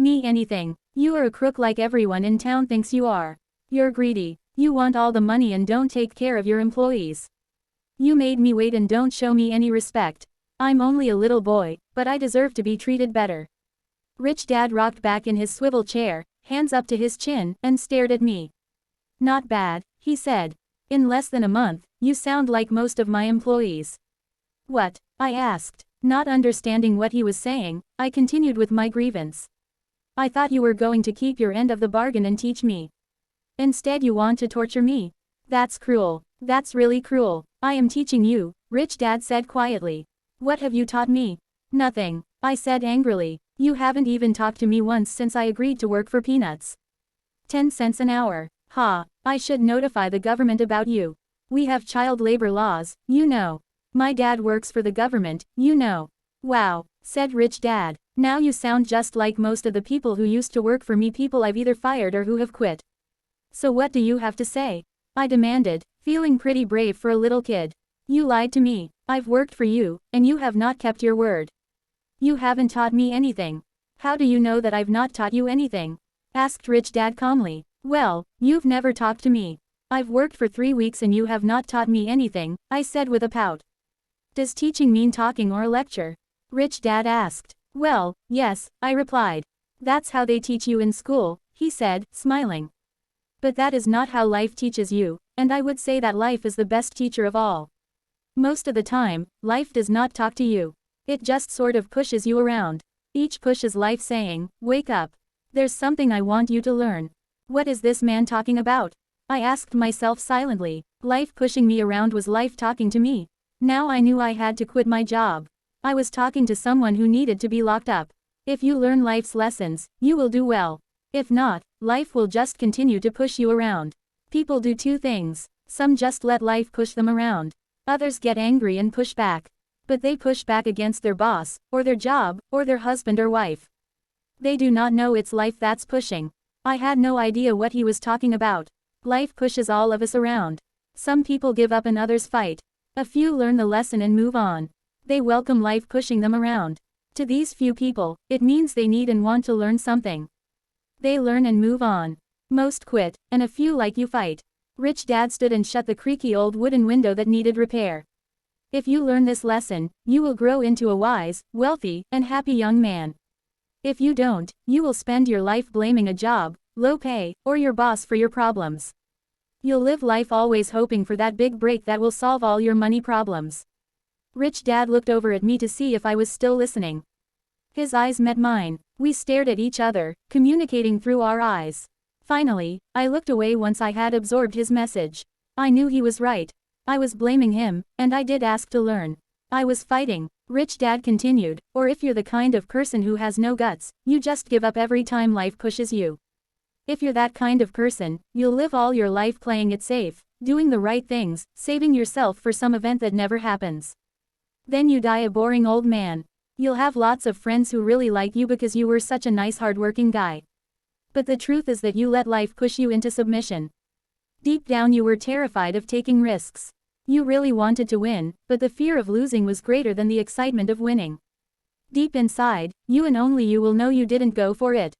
Me anything. You are a crook like everyone in town thinks you are. You're greedy. You want all the money and don't take care of your employees. You made me wait and don't show me any respect. I'm only a little boy, but I deserve to be treated better. Rich Dad rocked back in his swivel chair, hands up to his chin, and stared at me. Not bad, he said. In less than a month, you sound like most of my employees. What? I asked. Not understanding what he was saying, I continued with my grievance. I thought you were going to keep your end of the bargain and teach me. Instead you want to torture me. That's cruel. That's really cruel. I am teaching you, Rich Dad said quietly. What have you taught me? Nothing, I said angrily. You haven't even talked to me once since I agreed to work for peanuts. 10 cents an hour. Ha, I should notify the government about you. We have child labor laws, you know. My dad works for the government, you know. Wow, said Rich Dad. Now you sound just like most of the people who used to work for me, people I've either fired or who have quit. So what do you have to say? I demanded, feeling pretty brave for a little kid. You lied to me. I've worked for you, and you have not kept your word. You haven't taught me anything. How do you know that I've not taught you anything? Asked Rich Dad calmly. Well, you've never talked to me. I've worked for 3 weeks and you have not taught me anything, I said with a pout. Does teaching mean talking or a lecture? Rich Dad asked. Well, yes, I replied. That's how they teach you in school, he said, smiling. But that is not how life teaches you, and I would say that life is the best teacher of all. Most of the time, life does not talk to you. It just sort of pushes you around. Each push is life saying, wake up. There's something I want you to learn. What is this man talking about? I asked myself silently. Life pushing me around was life talking to me. Now I knew I had to quit my job. I was talking to someone who needed to be locked up. If you learn life's lessons, you will do well. If not, life will just continue to push you around. People do two things. Some just let life push them around. Others get angry and push back. But they push back against their boss, or their job, or their husband or wife. They do not know it's life that's pushing. I had no idea what he was talking about. Life pushes all of us around. Some people give up and others fight. A few learn the lesson and move on. They welcome life pushing them around. To these few people, it means they need and want to learn something. They learn and move on. Most quit, and a few like you fight. Rich Dad stood and shut the creaky old wooden window that needed repair. If you learn this lesson, you will grow into a wise, wealthy, and happy young man. If you don't, you will spend your life blaming a job, low pay, or your boss for your problems. You'll live life always hoping for that big break that will solve all your money problems. Rich Dad looked over at me to see if I was still listening. His eyes met mine. We stared at each other, communicating through our eyes. Finally, I looked away once I had absorbed his message. I knew he was right. I was blaming him, and I did ask to learn. I was fighting. Rich Dad continued, or if you're the kind of person who has no guts, you just give up every time life pushes you. If you're that kind of person, you'll live all your life playing it safe, doing the right things, saving yourself for some event that never happens. Then you die a boring old man. You'll have lots of friends who really like you because you were such a nice hardworking guy. But the truth is that you let life push you into submission. Deep down you were terrified of taking risks. You really wanted to win, but the fear of losing was greater than the excitement of winning. Deep inside, you and only you will know you didn't go for it.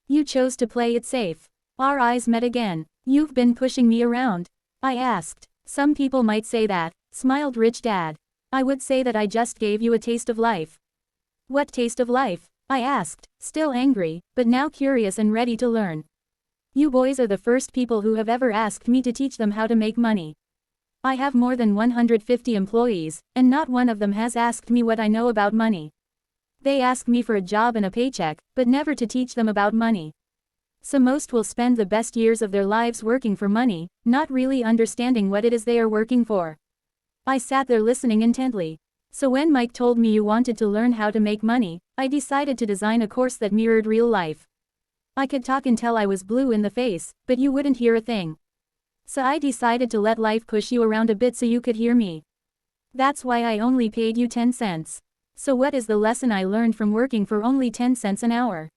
You chose to play it safe. Our eyes met again. You've been pushing me around? I asked. Some people might say that, smiled Rich Dad. I would say that I just gave you a taste of life. What taste of life? I asked, still angry, but now curious and ready to learn. You boys are the first people who have ever asked me to teach them how to make money. I have more than 150 employees, and not one of them has asked me what I know about money. They ask me for a job and a paycheck, but never to teach them about money. So most will spend the best years of their lives working for money, not really understanding what it is they are working for. I sat there listening intently. So when Mike told me you wanted to learn how to make money, I decided to design a course that mirrored real life. I could talk until I was blue in the face, but you wouldn't hear a thing. So I decided to let life push you around a bit so you could hear me. That's why I only paid you 10 cents. So what is the lesson I learned from working for only 10 cents an hour?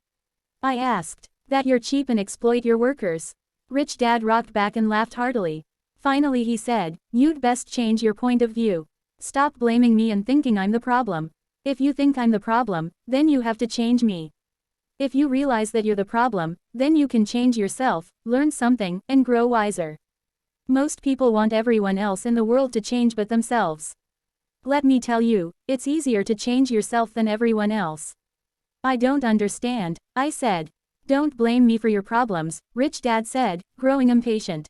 I asked. That you're cheap and exploit your workers. Rich Dad rocked back and laughed heartily. Finally he said, you'd best change your point of view. Stop blaming me and thinking I'm the problem. If you think I'm the problem, then you have to change me. If you realize that you're the problem, then you can change yourself, learn something, and grow wiser. Most people want everyone else in the world to change but themselves. Let me tell you, it's easier to change yourself than everyone else. I don't understand, I said. Don't blame me for your problems, Rich Dad said, growing impatient.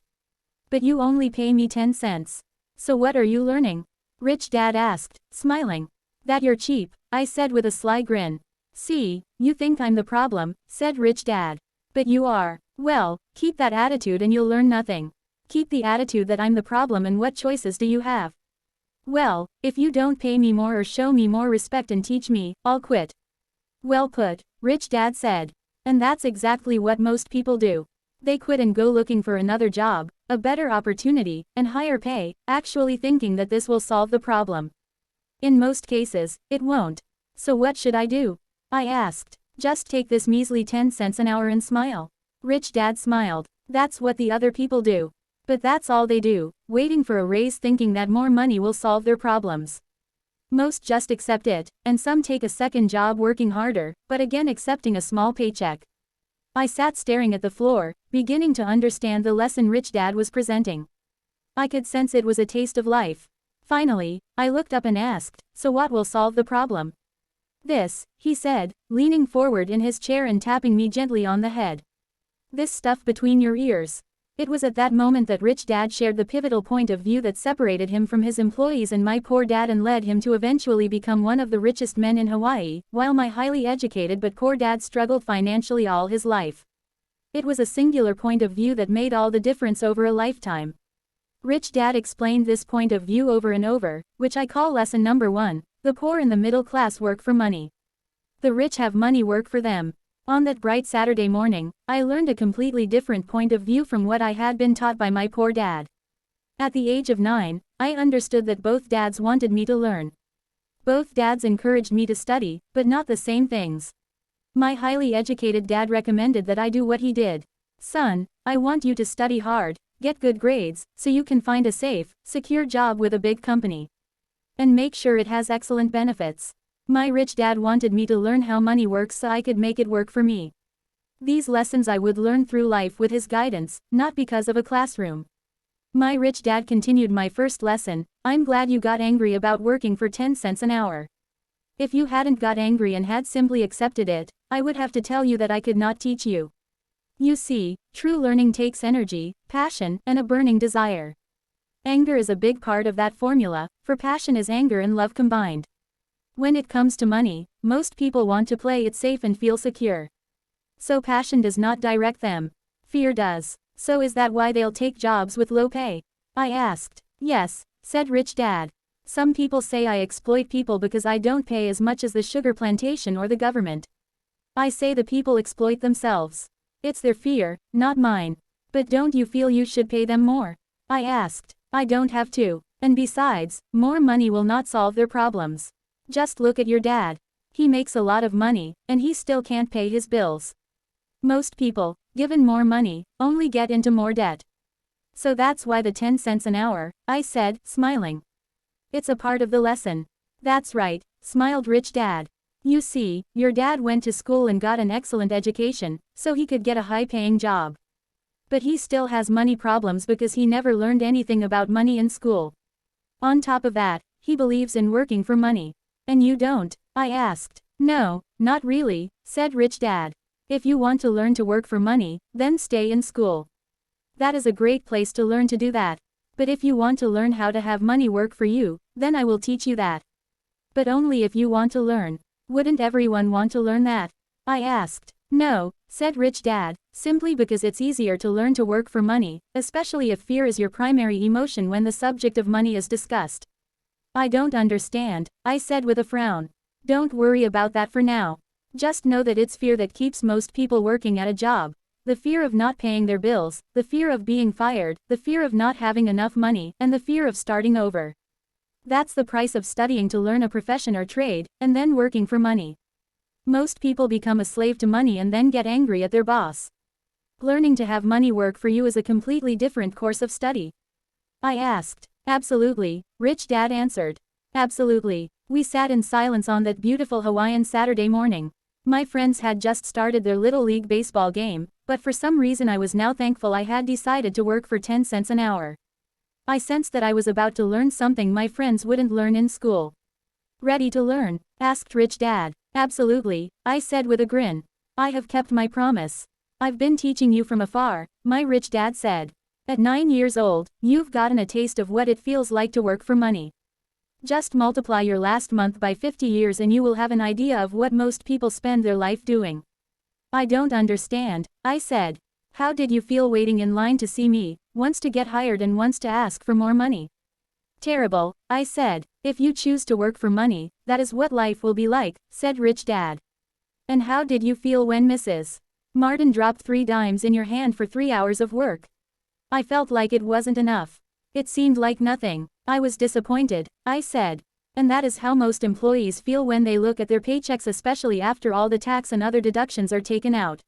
But you only pay me 10 cents. So what are you learning? Rich Dad asked, smiling. That you're cheap, I said with a sly grin. See, you think I'm the problem, said Rich Dad. But you are. Well, keep that attitude and you'll learn nothing. Keep the attitude that I'm the problem, and what choices do you have? Well, if you don't pay me more or show me more respect and teach me, I'll quit. Well put, Rich Dad said. And that's exactly what most people do. They quit and go looking for another job, a better opportunity, and higher pay, actually thinking that this will solve the problem. In most cases, it won't. So what should I do? I asked. Just take this measly 10 cents an hour and smile. Rich Dad smiled. That's what the other people do. But that's all they do, waiting for a raise thinking that more money will solve their problems. Most just accept it, and some take a second job working harder, but again accepting a small paycheck. I sat staring at the floor, beginning to understand the lesson Rich Dad was presenting. I could sense it was a taste of life. Finally, I looked up and asked, so what will solve the problem? This, he said, leaning forward in his chair and tapping me gently on the head. This stuff between your ears. It was at that moment that Rich Dad shared the pivotal point of view that separated him from his employees and my poor dad and led him to eventually become one of the richest men in Hawaii, while my highly educated but poor dad struggled financially all his life. It was a singular point of view that made all the difference over a lifetime. Rich Dad explained this point of view over and over, which I call lesson number 1, the poor and the middle class work for money. The rich have money work for them. On that bright Saturday morning, I learned a completely different point of view from what I had been taught by my poor dad. At the age of 9, I understood that both dads wanted me to learn. Both dads encouraged me to study, but not the same things. My highly educated dad recommended that I do what he did. Son, I want you to study hard, get good grades, so you can find a safe, secure job with a big company. And make sure it has excellent benefits. My rich dad wanted me to learn how money works so I could make it work for me. These lessons I would learn through life with his guidance, not because of a classroom. My rich dad continued my first lesson, I'm glad you got angry about working for 10 cents an hour. If you hadn't got angry and had simply accepted it, I would have to tell you that I could not teach you. You see, true learning takes energy, passion, and a burning desire. Anger is a big part of that formula, for passion is anger and love combined. When it comes to money, most people want to play it safe and feel secure. So passion does not direct them. Fear does. So is that why they'll take jobs with low pay? I asked. Yes, said Rich Dad. Some people say I exploit people because I don't pay as much as the sugar plantation or the government. I say the people exploit themselves. It's their fear, not mine. But don't you feel you should pay them more? I asked. I don't have to. And besides, more money will not solve their problems. Just look at your dad. He makes a lot of money, and he still can't pay his bills. Most people, given more money, only get into more debt. So that's why the 10 cents an hour, I said, smiling. It's a part of the lesson. That's right, smiled Rich Dad. You see, your dad went to school and got an excellent education, so he could get a high-paying job. But he still has money problems because he never learned anything about money in school. On top of that, he believes in working for money. And you don't? I asked. No, not really, said Rich Dad. If you want to learn to work for money, then stay in school. That is a great place to learn to do that. But if you want to learn how to have money work for you, then I will teach you that. But only if you want to learn. Wouldn't everyone want to learn that? I asked. No, said Rich Dad, simply because it's easier to learn to work for money, especially if fear is your primary emotion when the subject of money is discussed. I don't understand, I said with a frown. Don't worry about that for now. Just know that it's fear that keeps most people working at a job. The fear of not paying their bills, the fear of being fired, the fear of not having enough money, and the fear of starting over. That's the price of studying to learn a profession or trade, and then working for money. Most people become a slave to money and then get angry at their boss. Learning to have money work for you is a completely different course of study. I asked. Absolutely, Rich Dad answered. Absolutely. We sat in silence on that beautiful Hawaiian Saturday morning. My friends had just started their Little League baseball game, but for some reason I was now thankful I had decided to work for 10 cents an hour. I sensed that I was about to learn something my friends wouldn't learn in school. Ready to learn? Asked Rich Dad. Absolutely, I said with a grin. I have kept my promise. I've been teaching you from afar, my rich dad said. At 9 years old, you've gotten a taste of what it feels like to work for money. Just multiply your last month by 50 years and you will have an idea of what most people spend their life doing. I don't understand, I said. How did you feel waiting in line to see me, once to get hired and once to ask for more money? Terrible, I said. If you choose to work for money, that is what life will be like, said Rich Dad. And how did you feel when Mrs. Martin dropped 3 dimes in your hand for 3 hours of work? I felt like it wasn't enough. It seemed like nothing. I was disappointed, I said. And that is how most employees feel when they look at their paychecks, especially after all the tax and other deductions are taken out.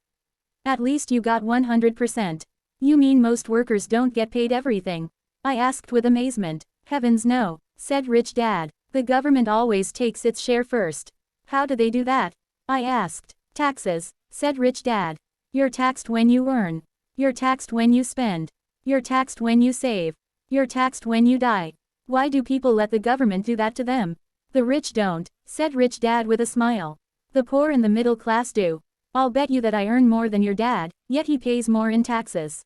At least you got 100%. You mean most workers don't get paid everything? I asked with amazement. Heavens no, said Rich Dad. The government always takes its share first. How do they do that? I asked. Taxes, said Rich Dad. You're taxed when you earn. You're taxed when you spend. You're taxed when you save. You're taxed when you die. Why do people let the government do that to them? The rich don't, said Rich Dad with a smile. The poor and the middle class do. I'll bet you that I earn more than your dad, yet he pays more in taxes.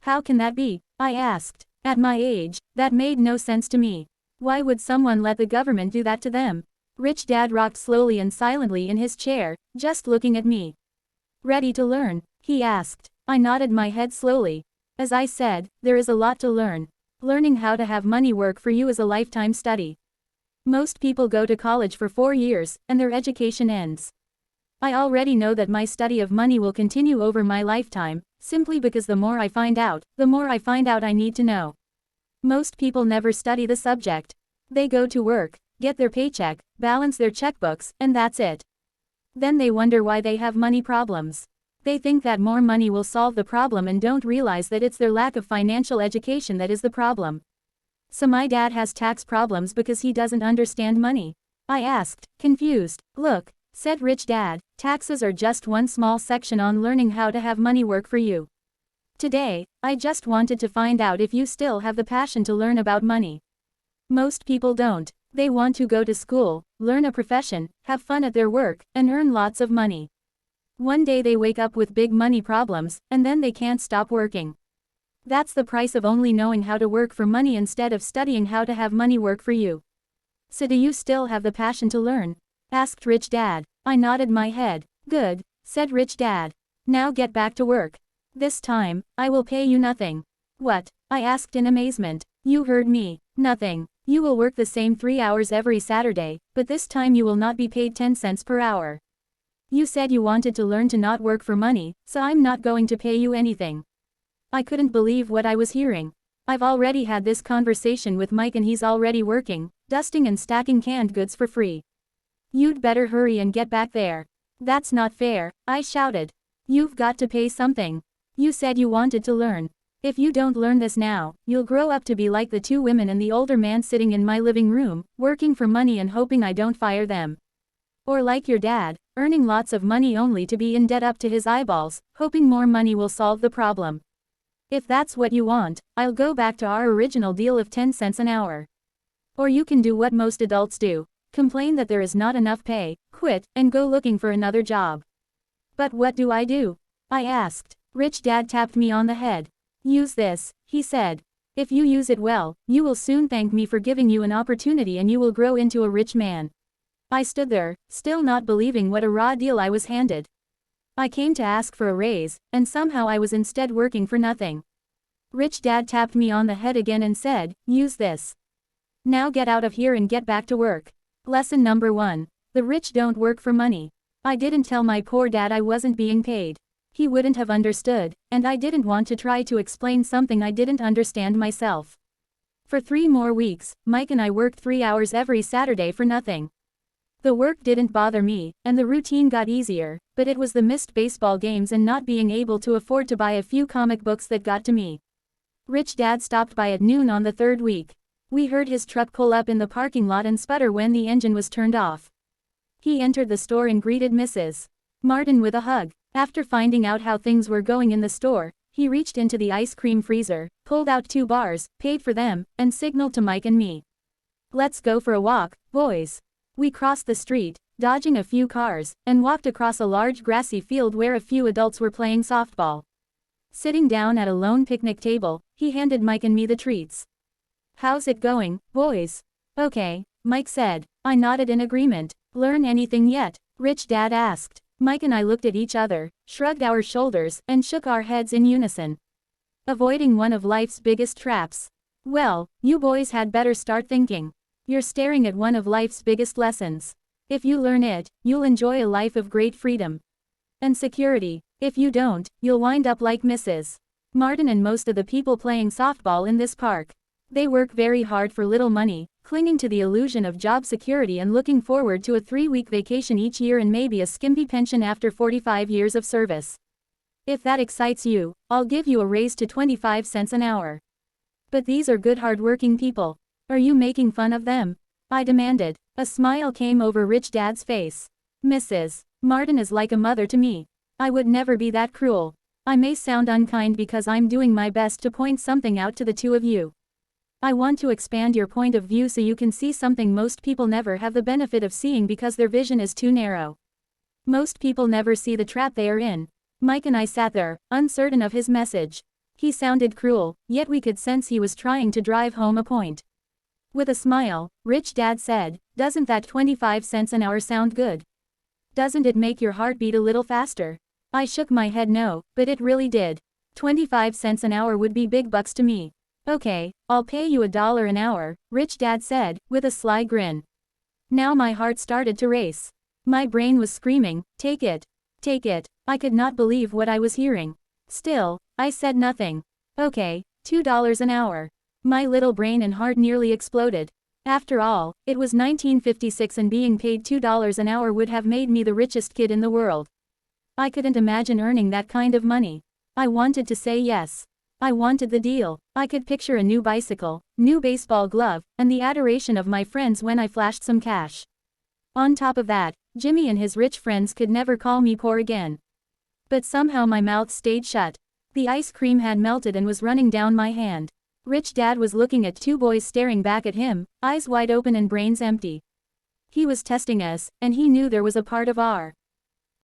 How can that be? I asked. At my age, that made no sense to me. Why would someone let the government do that to them? Rich Dad rocked slowly and silently in his chair, just looking at me. Ready to learn? He asked. I nodded my head slowly. As I said, there is a lot to learn. Learning how to have money work for you is a lifetime study. Most people go to college for 4 years, and their education ends. I already know that my study of money will continue over my lifetime, simply because the more I find out I need to know. Most people never study the subject. They go to work, get their paycheck, balance their checkbooks, and that's it. Then they wonder why they have money problems. They think that more money will solve the problem and don't realize that it's their lack of financial education that is the problem. So my dad has tax problems because he doesn't understand money? I asked, confused. Look, said Rich Dad, taxes are just one small section on learning how to have money work for you. Today, I just wanted to find out if you still have the passion to learn about money. Most people don't. They want to go to school, learn a profession, have fun at their work, and earn lots of money. One day they wake up with big money problems, and then they can't stop working. That's the price of only knowing how to work for money instead of studying how to have money work for you. So do you still have the passion to learn? Asked Rich Dad. I nodded my head. Good, said Rich Dad. Now get back to work. This time, I will pay you nothing. What? I asked in amazement. You heard me. Nothing. You will work the same 3 hours every Saturday, but this time you will not be paid 10 cents per hour. You said you wanted to learn to not work for money, so I'm not going to pay you anything. I couldn't believe what I was hearing. I've already had this conversation with Mike and he's already working, dusting and stacking canned goods for free. You'd better hurry and get back there. That's not fair, I shouted. You've got to pay something. You said you wanted to learn. If you don't learn this now, you'll grow up to be like the 2 women and the older man sitting in my living room, working for money and hoping I don't fire them. Or like your dad, earning lots of money only to be in debt up to his eyeballs, hoping more money will solve the problem. If that's what you want, I'll go back to our original deal of 10 cents an hour. Or you can do what most adults do. Complain that there is not enough pay, quit, and go looking for another job. But what do? I asked. Rich Dad tapped me on the head. Use this, he said. If you use it well, you will soon thank me for giving you an opportunity and you will grow into a rich man. I stood there, still not believing what a raw deal I was handed. I came to ask for a raise, and somehow I was instead working for nothing. Rich Dad tapped me on the head again and said, use this. Now get out of here and get back to work. Lesson number 1. The rich don't work for money. I didn't tell my poor dad I wasn't being paid. He wouldn't have understood, and I didn't want to try to explain something I didn't understand myself. For 3 more weeks, Mike and I worked 3 hours every Saturday for nothing. The work didn't bother me, and the routine got easier, but it was the missed baseball games and not being able to afford to buy a few comic books that got to me. Rich Dad stopped by at noon on the 3rd week. We heard his truck pull up in the parking lot and sputter when the engine was turned off. He entered the store and greeted Mrs. Martin with a hug. After finding out how things were going in the store, he reached into the ice cream freezer, pulled out 2 bars, paid for them, and signaled to Mike and me. "Let's go for a walk, boys." We crossed the street, dodging a few cars, and walked across a large grassy field where a few adults were playing softball. Sitting down at a lone picnic table, he handed Mike and me the treats. "How's it going, boys?" "Okay," Mike said. I nodded in agreement. "Learn anything yet?" Rich Dad asked. Mike and I looked at each other, shrugged our shoulders, and shook our heads in unison. Avoiding one of life's biggest traps. Well, you boys had better start thinking. You're staring at one of life's biggest lessons. If you learn it, you'll enjoy a life of great freedom and security. If you don't, you'll wind up like Mrs. Martin and most of the people playing softball in this park. They work very hard for little money, clinging to the illusion of job security and looking forward to a 3-week vacation each year and maybe a skimpy pension after 45 years of service. If that excites you, I'll give you a raise to 25 cents an hour. But these are good hard-working people. Are you making fun of them? I demanded. A smile came over Rich Dad's face. Mrs. Martin is like a mother to me. I would never be that cruel. I may sound unkind because I'm doing my best to point something out to the two of you. I want to expand your point of view so you can see something most people never have the benefit of seeing because their vision is too narrow. Most people never see the trap they are in. Mike and I sat there, uncertain of his message. He sounded cruel, yet we could sense he was trying to drive home a point. With a smile, Rich Dad said, "Doesn't that 25 cents an hour sound good? Doesn't it make your heart beat a little faster?" I shook my head no, but it really did. 25 cents an hour would be big bucks to me. "Okay, I'll pay you $1 an hour," Rich Dad said, with a sly grin. Now my heart started to race. My brain was screaming, "Take it! Take it!" I could not believe what I was hearing. Still, I said nothing. "Okay, $2 an hour." My little brain and heart nearly exploded. After all, it was 1956 and being paid $2 an hour would have made me the richest kid in the world. I couldn't imagine earning that kind of money. I wanted to say yes. I wanted the deal. I could picture a new bicycle, new baseball glove, and the adoration of my friends when I flashed some cash. On top of that, Jimmy and his rich friends could never call me poor again. But somehow my mouth stayed shut. The ice cream had melted and was running down my hand. Rich Dad was looking at 2 boys staring back at him, eyes wide open and brains empty. He was testing us, and he knew there was a part of our